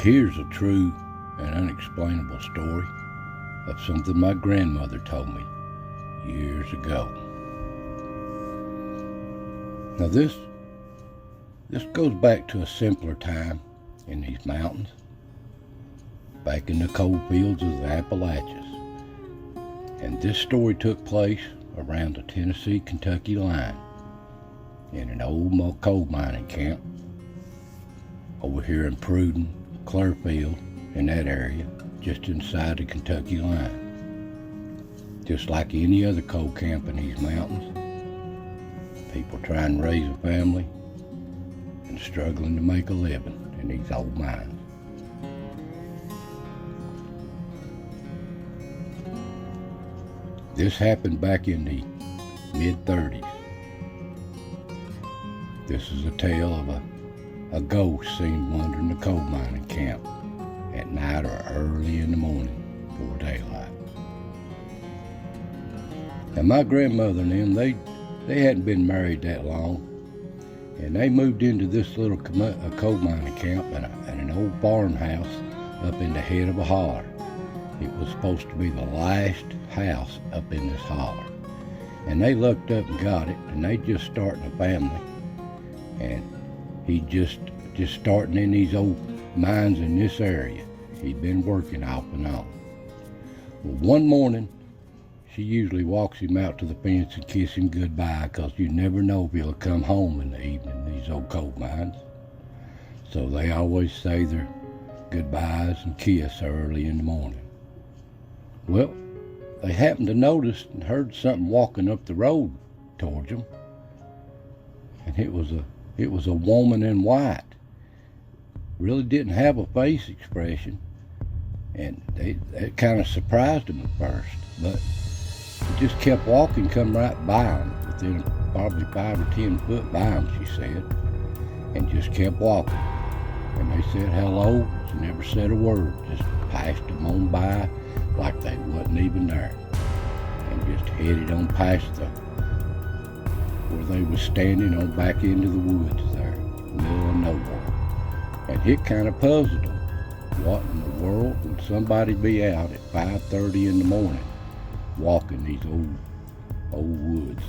Here's a true and unexplainable story of something my grandmother told me years ago. Now this goes back to a simpler time in these mountains, back in the coal fields of the Appalachians. And this story took place around the Tennessee-Kentucky line in an old coal mining camp over here in Pruden, Clearfield, in that area, just inside the Kentucky line. Just like any other coal camp in these mountains, people trying to raise a family and struggling to make a living in these old mines. This happened back in the mid-30s. This is a tale of a ghost seen wandering the coal mining camp at night or early in the morning before daylight. Now my grandmother and them, they hadn't been married that long, and they moved into this little coal mining camp in an old farmhouse up in the head of a holler. It was supposed to be the last house up in this holler. And they looked up and got it, and they just starting a family. And he just starting in these old mines in this area. He'd been working off and on. Well, one morning, she usually walks him out to the fence and kiss him goodbye, because you never know if he'll come home in the evening, these old coal mines. So they always say their goodbyes and kiss early in the morning. Well, they happened to notice and heard something walking up the road towards them. And it was a woman in white. Really didn't have a face expression, and it kind of surprised them at first, but it just kept walking, come right by them, within probably 5 or 10 foot by them, she said, and just kept walking. And they said hello, she never said a word, just passed them on by like they wasn't even there, and just headed on past where they was standing on back into the woods there, middle of nowhere. And it kind of puzzled them. What in the world would somebody be out at 5:30 in the morning walking these old woods?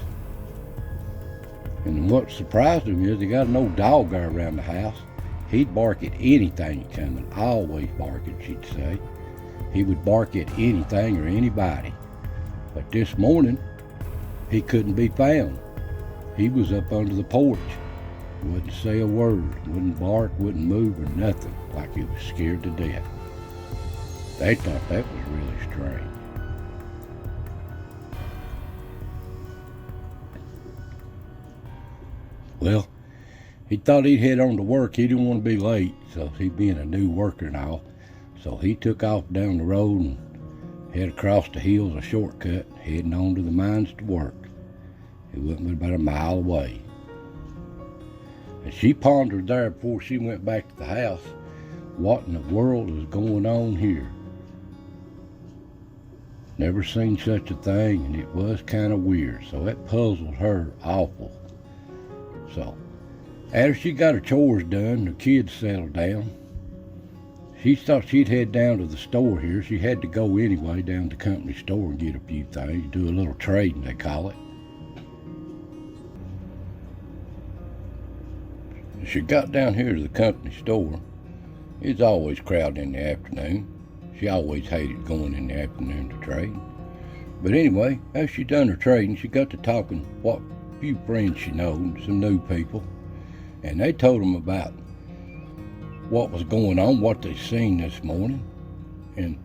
And what surprised them is they got an old dog there around the house. He'd bark at anything coming, always barking, she'd say. He would bark at anything or anybody. But this morning, he couldn't be found. He was up under the porch. Wouldn't say a word, wouldn't bark, wouldn't move or nothing, like he was scared to death. They thought that was really strange. Well, he thought he'd head on to work. He didn't want to be late, so he being a new worker and all. So he took off down the road and head across the hills, a shortcut, heading on to the mines to work. It wasn't but about a mile away. And she pondered there before she went back to the house, what in the world is going on here? Never seen such a thing, and it was kind of weird, so it puzzled her awful. So, after she got her chores done, the kids settled down, she thought she'd head down to the store here. She had to go anyway, down to the company store and get a few things, do a little trading, they call it. She got down here to the company store. It's always crowded in the afternoon. She always hated going in the afternoon to trade. But anyway, after she done her trading, she got to talking what few friends she knowed, some new people, and they told them about what was going on, what they seen this morning, and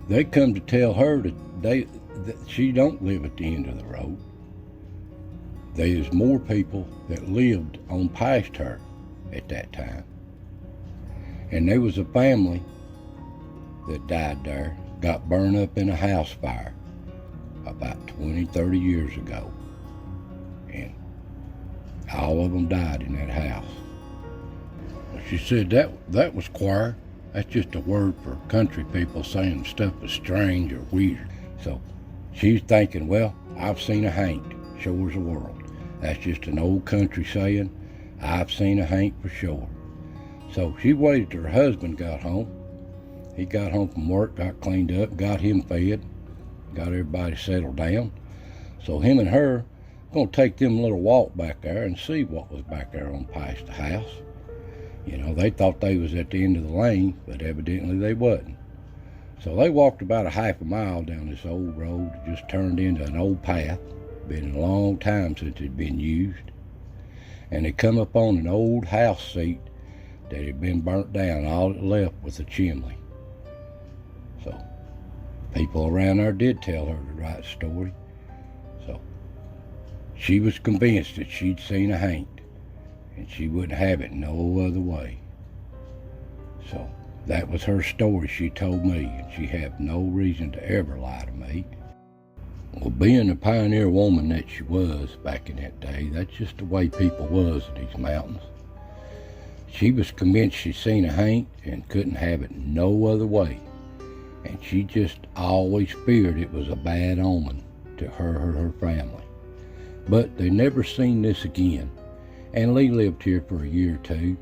they come to tell her that she don't live at the end of the road. There's more people that lived on past her at that time. And there was a family that died there, got burned up in a house fire about 20, 30 years ago. And all of them died in that house. She said that was queer. That's just a word for country people saying stuff is strange or weird. So she's thinking, well, I've seen a haint, sure as the world. That's just an old country saying, I've seen a haint for sure. So she waited till her husband got home. He got home from work, got cleaned up, got him fed, got everybody settled down. So him and her gonna take them a little walk back there and see what was back there on past the house. You know, they thought they was at the end of the lane, but evidently they wasn't. So they walked about a half a mile down this old road. It just turned into an old path. Been a long time since it'd been used. And they come up on an old house seat that had been burnt down. All it left was a chimney. So people around there did tell her the right story. So she was convinced that she'd seen a haint, and she wouldn't have it no other way. So that was her story she told me, and she had no reason to ever lie to me. Well, being the pioneer woman that she was back in that day, that's just the way people was in these mountains. She was convinced she'd seen a haint and couldn't have it no other way. And she just always feared it was a bad omen to her or her family. But they never seen this again. And Lee lived here for a year or two,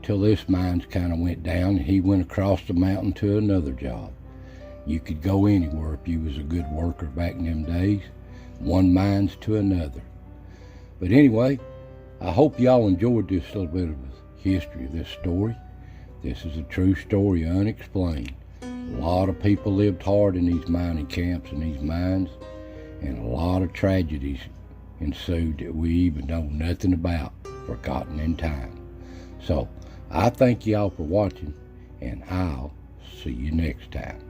till this mines kind of went down and he went across the mountain to another job. You could go anywhere if you was a good worker back in them days, one mines to another. But anyway, I hope y'all enjoyed this little bit of the history of this story. This is a true story, unexplained. A lot of people lived hard in these mining camps and these mines, and a lot of tragedies ensued that we even know nothing about, forgotten in time. So I thank y'all for watching, and I'll see you next time.